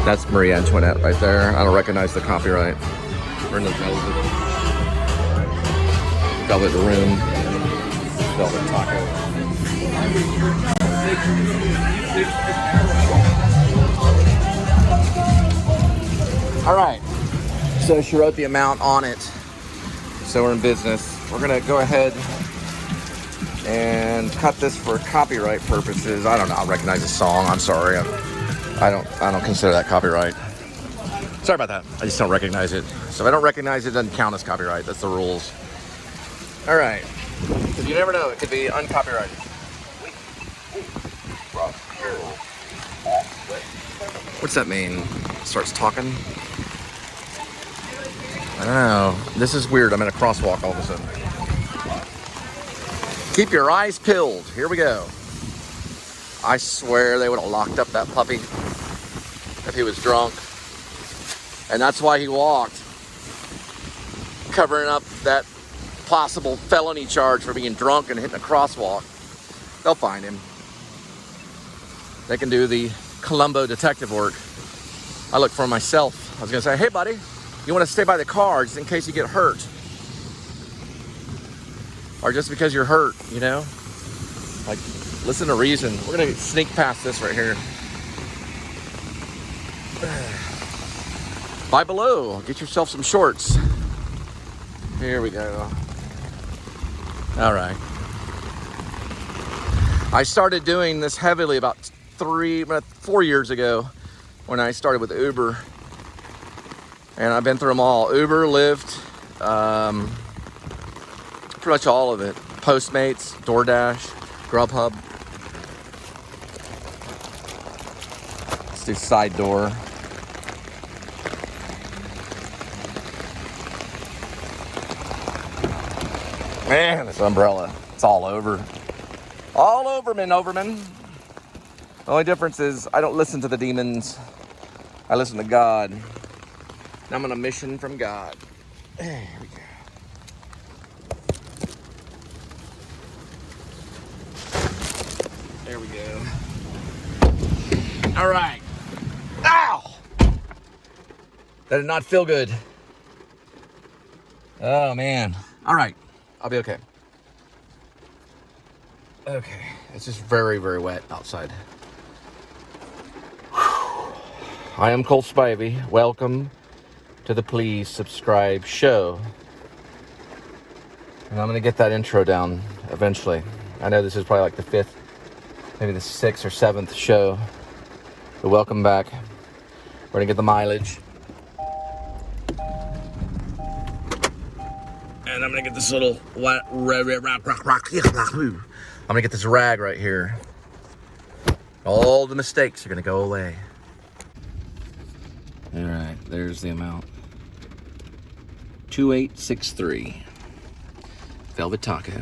That's Marie Antoinette right there. I don't recognize the copyright. We're in the velvet room. Velvet taco. All right. So she wrote the amount on it. So we're in business. We're gonna go ahead and cut this for copyright purposes. I don't know. I recognize the song. I'm sorry. I don't consider that copyright. Sorry about that. I just don't recognize it. So if I don't recognize it, it doesn't count as copyright. That's the rules. All right. Because you never know. It could be uncopyrighted. What's that mean? Starts talking? I don't know. This is weird. I'm in a crosswalk all of a sudden. Keep your eyes peeled. Here we go. I swear they would have locked up that puppy if he was drunk. And that's why he walked. Covering up that possible felony charge for being drunk and hitting a crosswalk. They'll find him. They can do the Columbo detective work. I look for myself. I was gonna say, hey buddy, you wanna stay by the car just in case you get hurt? Or just because you're hurt, you know? Like, listen to reason. We're gonna sneak past this right here. Buy below, get yourself some shorts. Here we go. All right. I started doing this heavily about 4 years ago when I started with Uber. And I've been through them all. Uber, Lyft, pretty much all of it. Postmates, DoorDash, Grubhub. Let's do side door. Man, this umbrella, it's all over. All overman, overman. The only difference is I don't listen to the demons. I listen to God. And I'm on a mission from God. There we go. There we go. All right. Ow! That did not feel good. Oh, man. All right. I'll be okay. Okay. It's just very, very wet outside. Whew. I am Cole Spivey. Welcome to the Please Subscribe show. And I'm going to get that intro down eventually. I know this is probably like the 5th, maybe the 6th or 7th show. But welcome back. We're going to get the mileage. And I'm going to get this little I'm going to get this rag right here. All the mistakes are going to go away. All right, there's the amount. 2863. Velvet taco.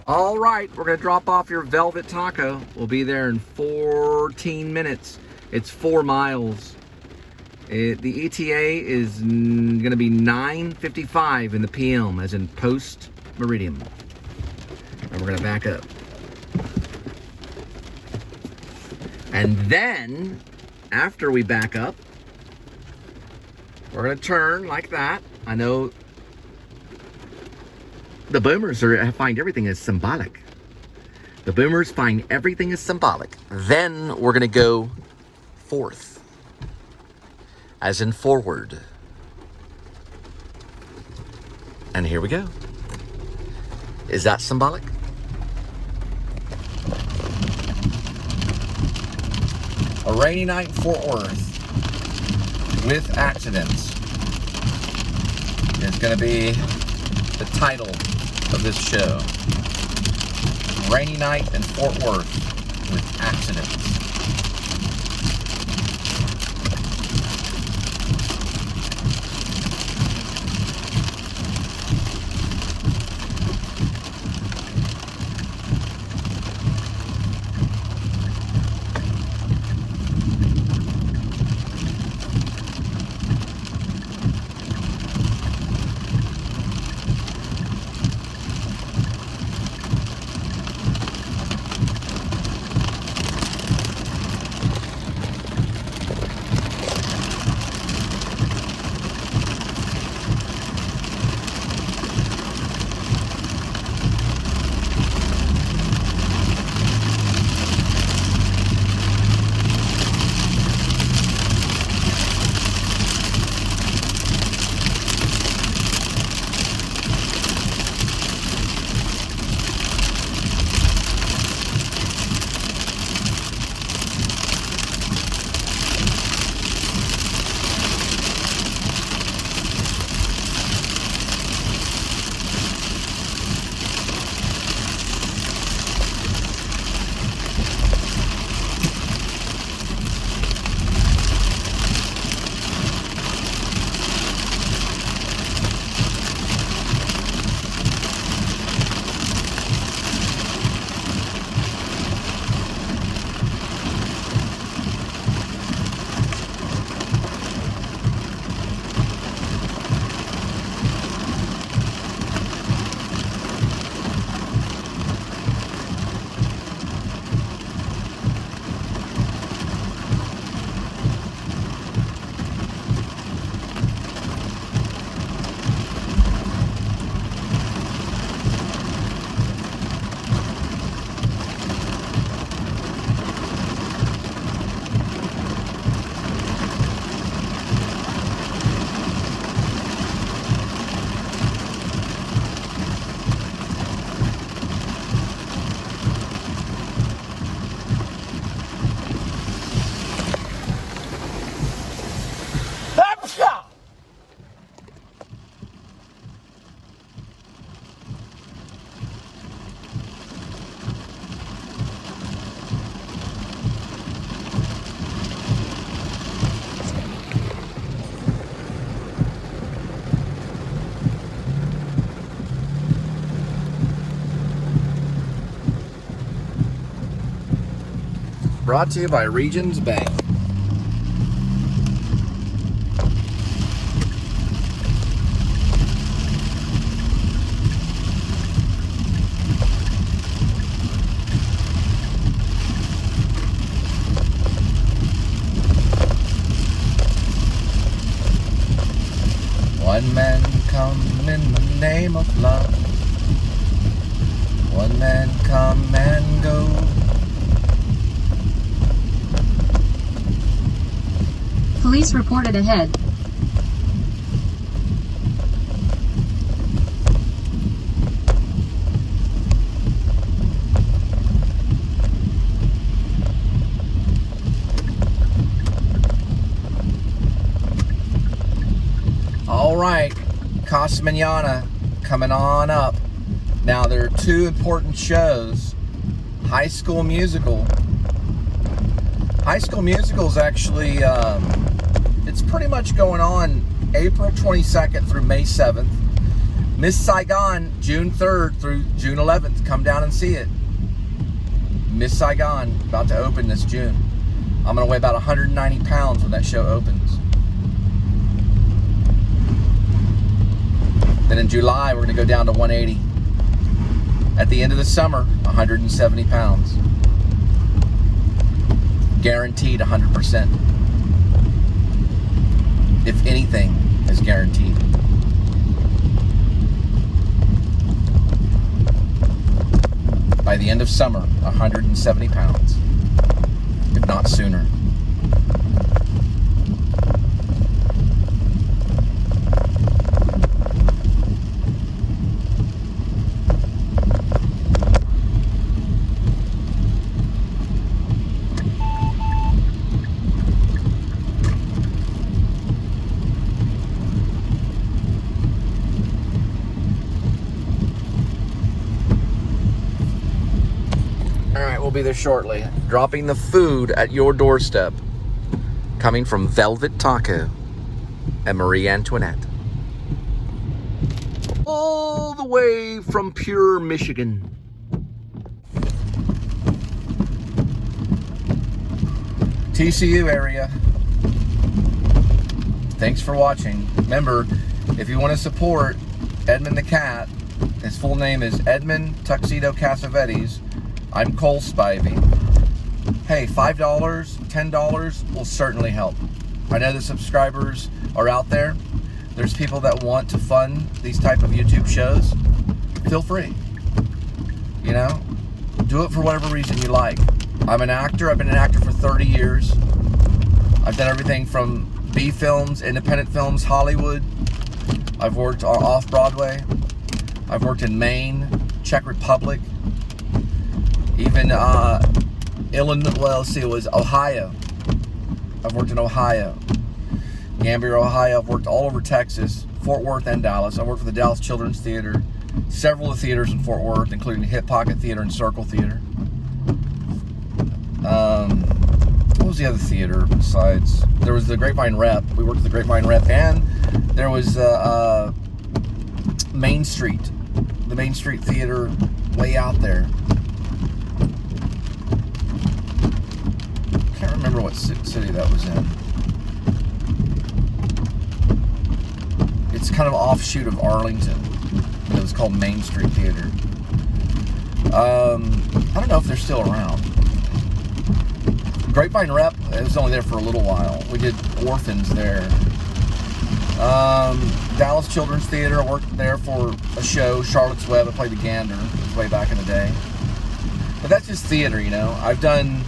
All right, we're going to drop off your velvet taco. We'll be there in 14 minutes. It's 4 miles. The ETA is going to be 9:55 in the PM, as in post meridian. And we're going to back up. And then, after we back up, we're going to turn like that. I know the boomers find everything as symbolic. The boomers find everything as symbolic. Then we're going to go forth. As in forward. And here we go. Is that symbolic? A rainy night in Fort Worth with accidents is going to be the title of this show. Rainy night in Fort Worth with accidents. Brought to you by Regions Bank. One man come in the name of love. One man come and go. Police reported ahead. All right, Casa Mañana coming on up. Now there are two important shows. High School Musical. High School Musical is actually, it's pretty much going on April 22nd through May 7th. Miss Saigon, June 3rd through June 11th. Come down and see it. Miss Saigon, about to open this June. I'm going to weigh about 190 pounds when that show opens. Then in July, we're going to go down to 180. At the end of the summer, 170 pounds. Guaranteed 100%. If anything is guaranteed. By the end of summer, 170 pounds. If not sooner. We'll be there shortly. Dropping the food at your doorstep. Coming from Velvet Taco and Marie Antoinette. All the way from Pure, Michigan. TCU area. Thanks for watching. Remember, if you want to support Edmund the Cat, his full name is Edmund Tuxedo Cassavetes. I'm Cole Spivey. Hey, $5, $10 will certainly help. I know the subscribers are out there. There's people that want to fund these type of YouTube shows. Feel free. You know, do it for whatever reason you like. I'm an actor. I've been an actor for 30 years. I've done everything from B films, independent films, Hollywood. I've worked off-Broadway. I've worked in Maine, Czech Republic, even Illinois, well, let's see, it was Ohio. I've worked in Ohio. Gambier, Ohio. I've worked all over Texas, Fort Worth, and Dallas. I worked for the Dallas Children's Theater, several of the theaters in Fort Worth, including Hip Pocket Theater and Circle Theater. What was the other theater besides? There was the Grapevine Rep. We worked at the Grapevine Rep, and there was Main Street, the Main Street Theater, way out there. Can't remember what city that was in. It's kind of offshoot of Arlington. It was called Main Street Theater. I don't know if they're still around. Grapevine Rep, it was only there for a little while. We did Orphans there. Dallas Children's Theater, I worked there for a show, Charlotte's Web. I played the Gander. It was way back in the day. But that's just theater, you know. I've done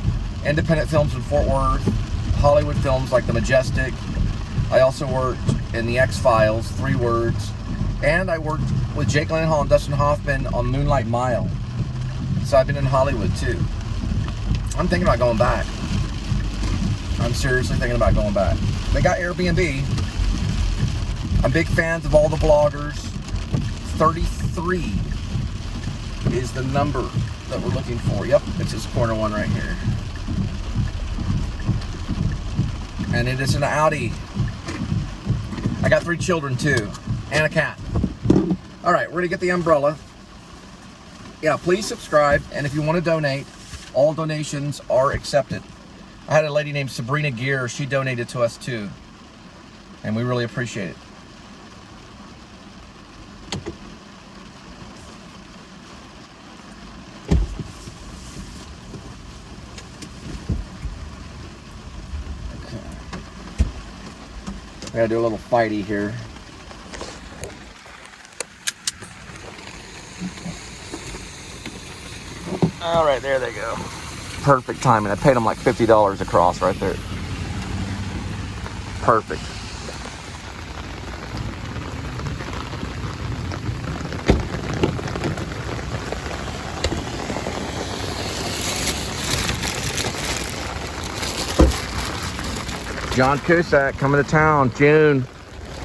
independent films in Fort Worth, Hollywood films like The Majestic. I also worked in The X-Files, 3 Words. And I worked with Jake Gyllenhaal and Dustin Hoffman on Moonlight Mile. So I've been in Hollywood too. I'm thinking about going back. I'm seriously thinking about going back. They got Airbnb. I'm big fans of all the bloggers. 33 is the number that we're looking for. Yep, it's this corner one right here. And it is an Audi. I got 3 children too, and a cat. All right, we're gonna get the umbrella. Yeah, please subscribe, and if you want to donate, All donations are accepted. I had a lady named Sabrina Gear. She donated to us too, and we really appreciate it. We gotta do a little fighty here. All right, there they go. Perfect timing. I paid them like $50 across right there. Perfect. John Cusack coming to town, June.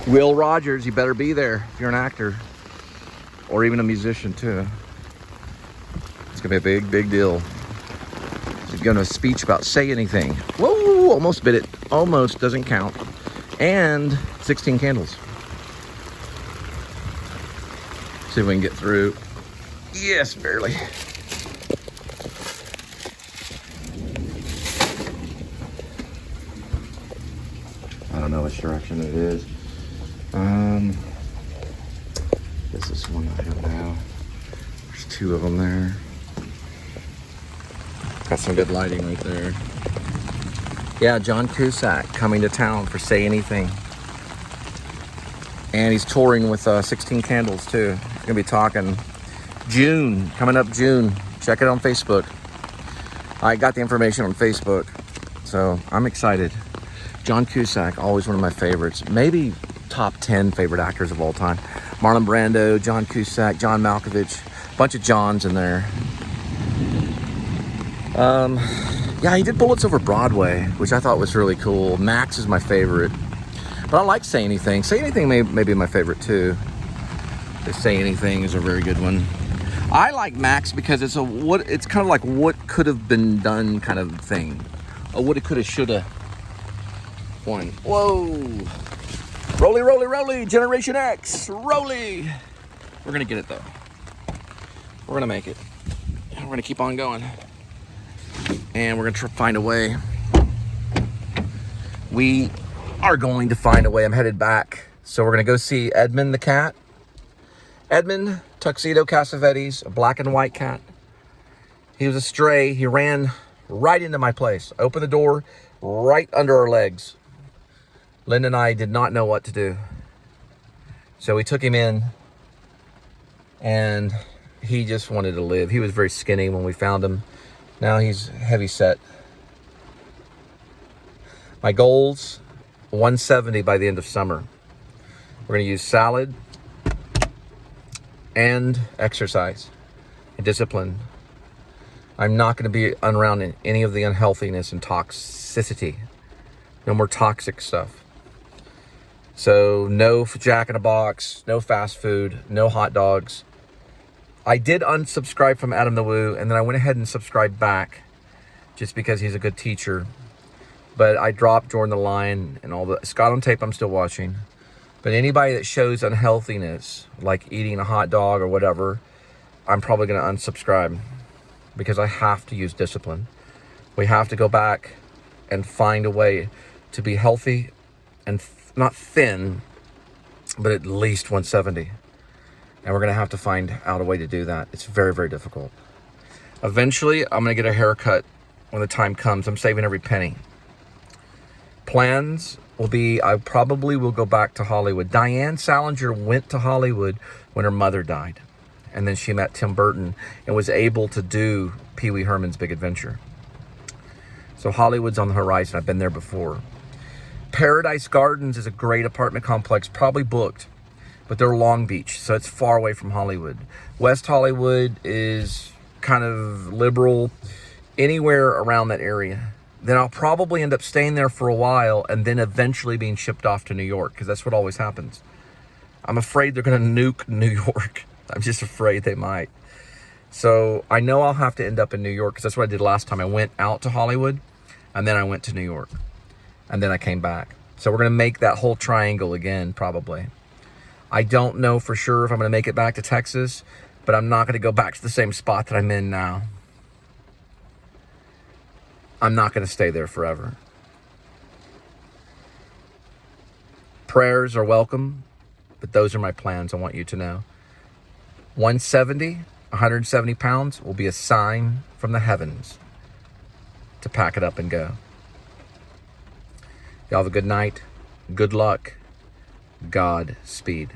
Will Rogers, you better be there if you're an actor or even a musician too. It's gonna be a big, big deal. He's giving a speech about Say Anything. Whoa, almost bit it. Almost doesn't count. And 16 candles. See if we can get through. Yes, barely. I don't know which direction it is. This is one I don't know. There's two of them there. Got some good lighting right there. Yeah, John Cusack coming to town for Say Anything. And he's touring with 16 Candles too. He's gonna be talking June, coming up June. Check it on Facebook. I got the information on Facebook, so I'm excited. John Cusack, always one of my favorites. Maybe top 10 favorite actors of all time. Marlon Brando, John Cusack, John Malkovich, a bunch of Johns in there. Yeah, he did Bullets Over Broadway, which I thought was really cool. Max is my favorite, but I like Say Anything. Say Anything may be my favorite too. The Say Anything is a very good one. I like Max because it's kind of like what could have been done kind of thing. A woulda, coulda, shoulda one. Whoa. Rolly, rolly, rolly, Generation X, rolly. We're gonna get it though. We're gonna make it. We're gonna keep on going. And we're gonna try to find a way. We are going to find a way. I'm headed back. So we're gonna go see Edmund the cat. Edmund, Tuxedo, Cassavetes, a black and white cat. He was a stray. He ran right into my place. Opened the door right under our legs. Linda and I did not know what to do. So we took him in and he just wanted to live. He was very skinny when we found him. Now he's heavy set. My goals, 170 by the end of summer. We're gonna use salad and exercise and discipline. I'm not gonna be around any of the unhealthiness and toxicity. No more toxic stuff. So no Jack in a Box, no fast food, no hot dogs. I did unsubscribe from Adam the Woo, and then I went ahead and subscribed back just because he's a good teacher. But I dropped Jordan the Lion and all the Scott on Tape I'm still watching. But anybody that shows unhealthiness, like eating a hot dog or whatever, I'm probably gonna unsubscribe because I have to use discipline. We have to go back and find a way to be healthy and not thin, but at least 170. And we're gonna have to find out a way to do that. It's very, very difficult. Eventually, I'm gonna get a haircut when the time comes. I'm saving every penny. Plans will be, I probably will go back to Hollywood. Diane Salinger went to Hollywood when her mother died. And then she met Tim Burton and was able to do Pee Wee Herman's Big Adventure. So Hollywood's on the horizon. I've been there before. Paradise Gardens is a great apartment complex, probably booked, but they're Long Beach, so it's far away from Hollywood. West Hollywood is kind of liberal, anywhere around that area. Then I'll probably end up staying there for a while and then eventually being shipped off to New York, because that's what always happens. I'm afraid they're gonna nuke New York. I'm just afraid they might. So I know I'll have to end up in New York, because that's what I did last time. I went out to Hollywood and then I went to New York and then I came back. So we're gonna make that whole triangle again, probably. I don't know for sure if I'm gonna make it back to Texas, but I'm not gonna go back to the same spot that I'm in now. I'm not going to stay there forever. Prayers are welcome, but those are my plans. I want you to know. 170 pounds will be a sign from the heavens to pack it up and go. Y'all have a good night. Good luck. Godspeed.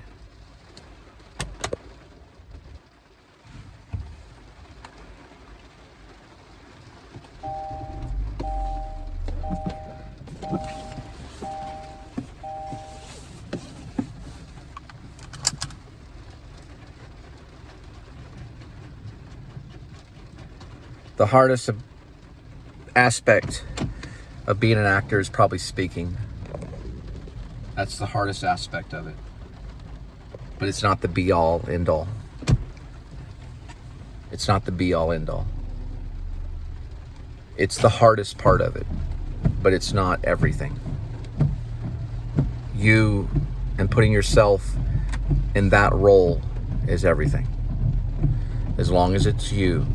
The hardest aspect of being an actor is probably speaking. That's the hardest aspect of it. But it's not the be-all, end-all. It's not the be-all, end-all. It's the hardest part of it, but it's not everything. You and putting yourself in that role is everything. As long as it's you.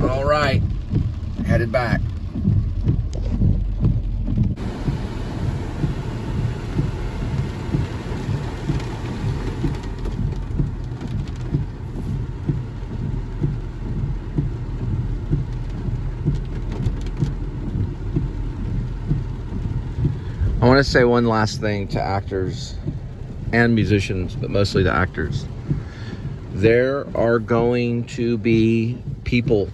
All right, headed back. I want to say one last thing to actors and musicians, but mostly to actors. There are going to be people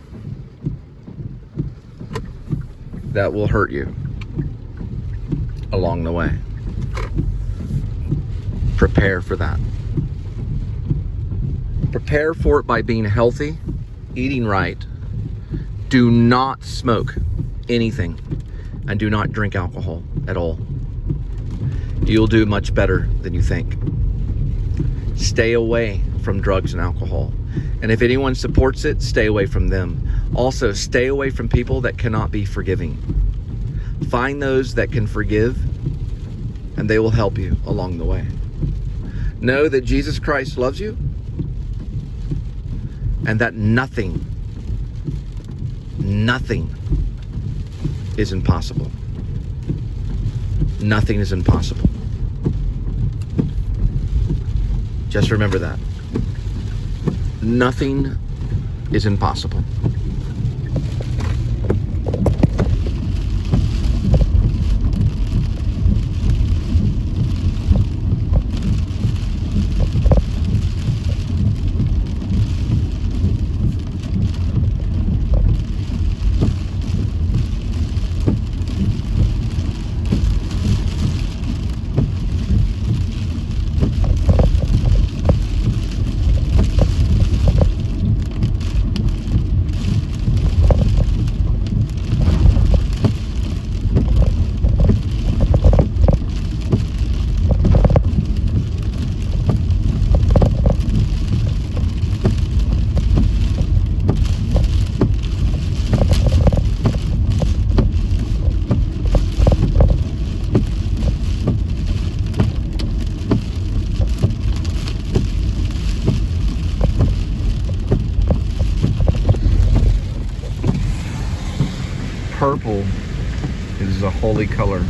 that will hurt you along the way. Prepare for that. Prepare for it by being healthy, eating right. Do not smoke anything, and do not drink alcohol at all. You'll do much better than you think. Stay away from drugs and alcohol. And if anyone supports it, stay away from them. Also, stay away from people that cannot be forgiving. Find those that can forgive, and they will help you along the way. Know that Jesus Christ loves you, and that nothing is impossible. Nothing is impossible. Just remember that. Nothing is impossible. Purple is a holy color.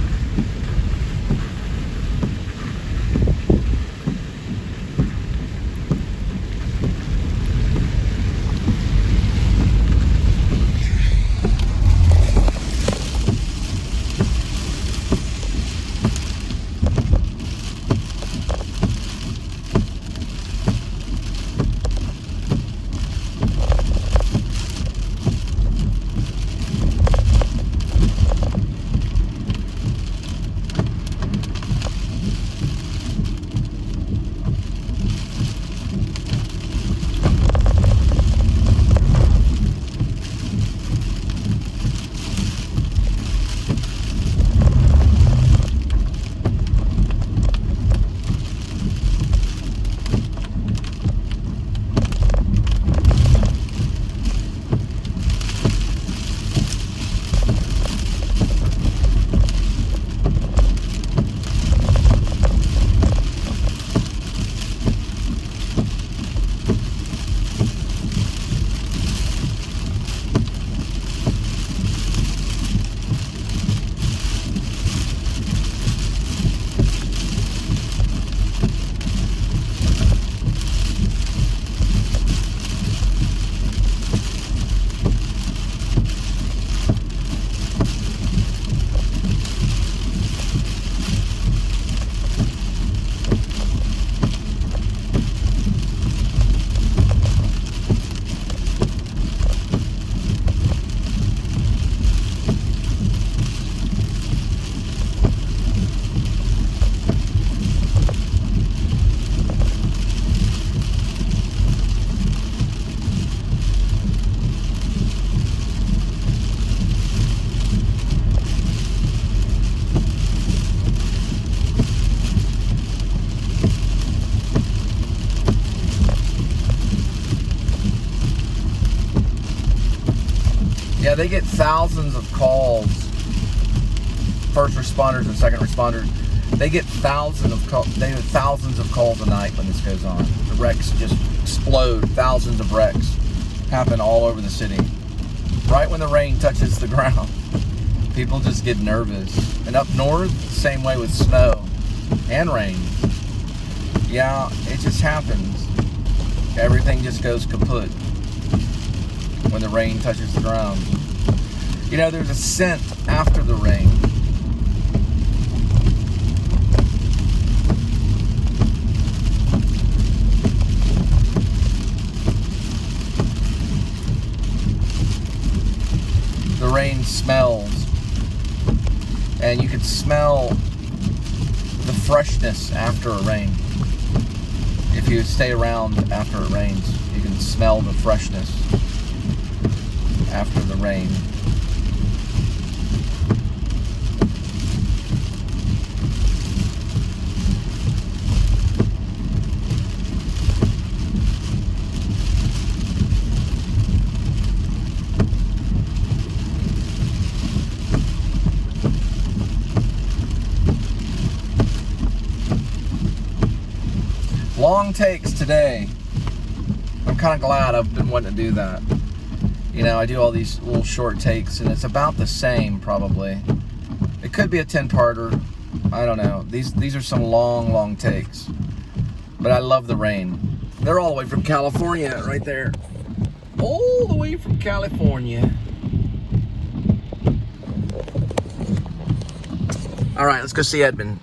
they get thousands of calls. First responders and second responders, they get thousands of calls a night when this goes on. The wrecks just explode. Thousands of wrecks happen all over the city. Right when the rain touches the ground, people just get nervous. And up north, same way with snow and rain. Yeah, it just happens. Everything just goes kaput when the rain touches the ground. You know, there's a scent after the rain. The rain smells, and you can smell the freshness after a rain. If you stay around after it rains, you can smell the freshness after the rain. Long takes today. I'm kind of glad. I've been wanting to do that. You know, I do all these little short takes, and it's about the same probably. It could be a 10-parter. I don't know. These are some long takes. But I love the rain. They're all the way from California right there. All the way from California. All right, let's go see Edmund.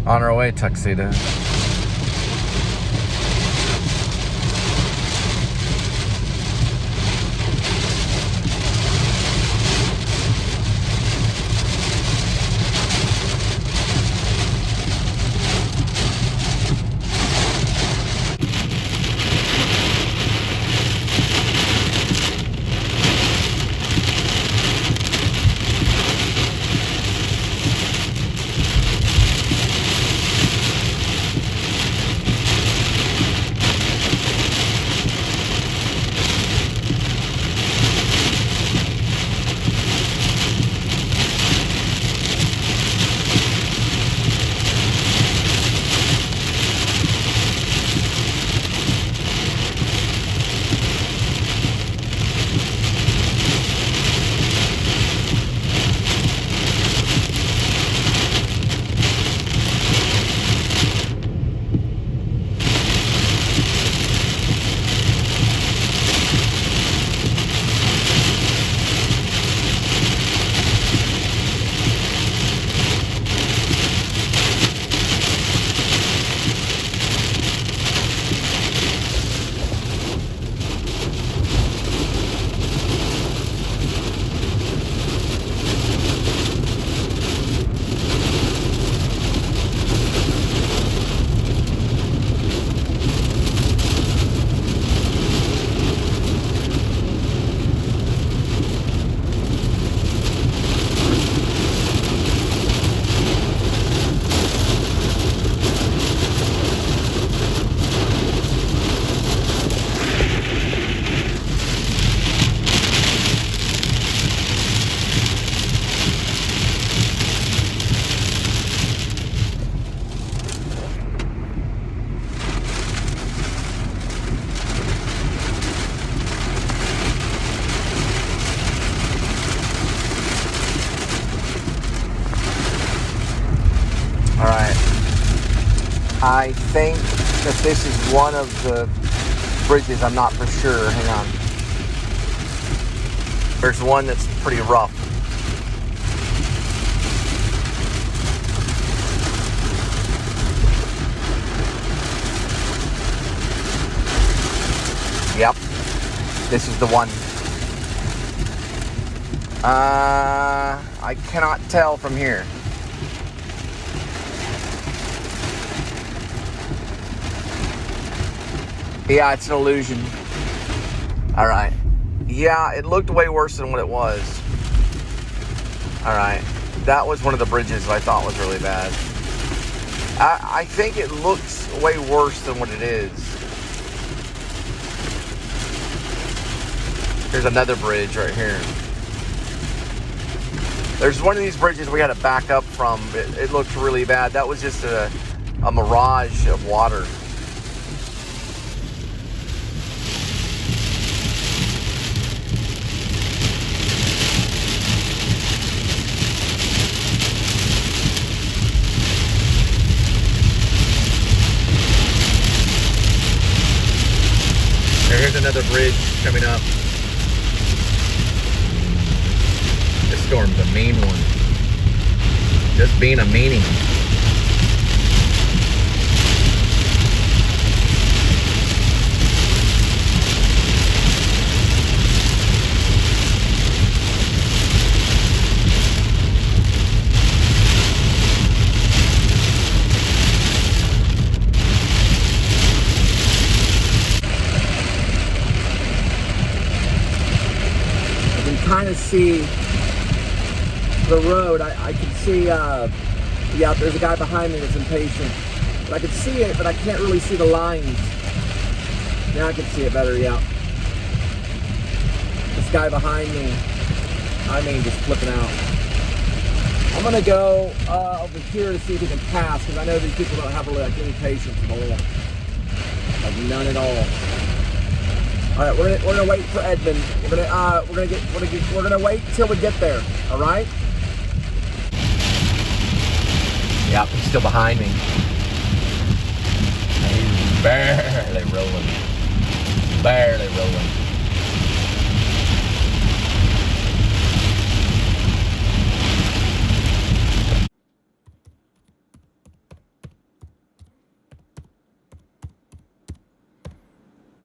On our way, Tuxedo. I think that this is one of the bridges. I'm not for sure. Hang on. There's one that's pretty rough. Yep. This is the one. I cannot tell from here. Yeah, it's an illusion. All right. Yeah, it looked way worse than what it was. All right. That was one of the bridges I thought was really bad. I think it looks way worse than what it is. Here's another bridge right here. There's one of these bridges we had to back up from. It looked really bad. That was just a mirage of water. Here's another bridge coming up. This storm's a mean one. Just being a meanie. Kind of see the road. I can see, yeah, there's a guy behind me that's impatient. But I can see it, but I can't really see the lines. Now I can see it better, yeah. This guy behind me, I mean, just flipping out. I'm gonna go over here to see if he can pass, because I know these people don't have really like any patience at all. Like none at all. All right, we're gonna wait for Edmund. We're gonna wait till we get there. All right? Yep, he's still behind me. He's barely rolling. Barely rolling.